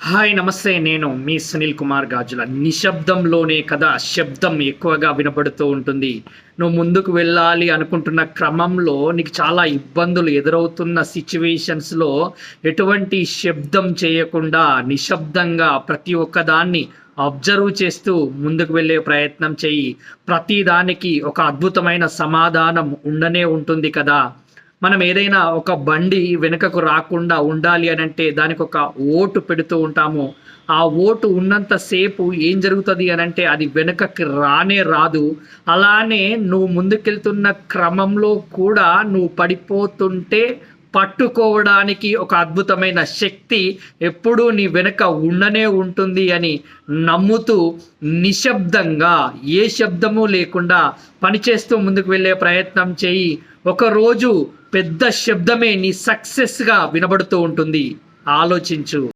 Hi నమస్తే. నేను మీ సునీల్ కుమార్ గాజుల. నిశ్శబ్దంలోనే కదా శబ్దం ఎక్కువగా వినబడుతూ ఉంటుంది. నువ్వు ముందుకు వెళ్ళాలి అనుకుంటున్న క్రమంలో నీకు చాలా ఇబ్బందులు ఎదురవుతున్న సిచ్యువేషన్స్లో ఎటువంటి శబ్దం చేయకుండా నిశ్శబ్దంగా ప్రతి ఒక్కదాన్ని అబ్జర్వ్ చేస్తూ ముందుకు వెళ్ళే ప్రయత్నం చెయ్యి. ప్రతి దానికి ఒక అద్భుతమైన సమాధానం ఉండనే ఉంటుంది కదా. మనం ఏదైనా ఒక బండి వెనుకకు రాకుండా ఉండాలి అని అంటే దానికి ఒక ఓటు పెడుతూ ఉంటాము. ఆ ఓటు ఉన్నంత సేపు ఏం జరుగుతుంది అని అంటే అది వెనుకకి రానే రాదు. అలానే నువ్వు ముందుకెళ్తున్న క్రమంలో కూడా నువ్వు పడిపోతుంటే పట్టుకోవడానికి ఒక అద్భుతమైన శక్తి ఎప్పుడూ నీ వెనుక ఉండనే ఉంటుంది అని నమ్ముతూ నిశ్శబ్దంగా ఏ శబ్దము లేకుండా పనిచేస్తూ ముందుకు వెళ్ళే ప్రయత్నం చేయి. ఒకరోజు పెద్ద శబ్దమే నీ సక్సెస్గా వినబడుతూ ఉంటుంది. ఆలోచించు.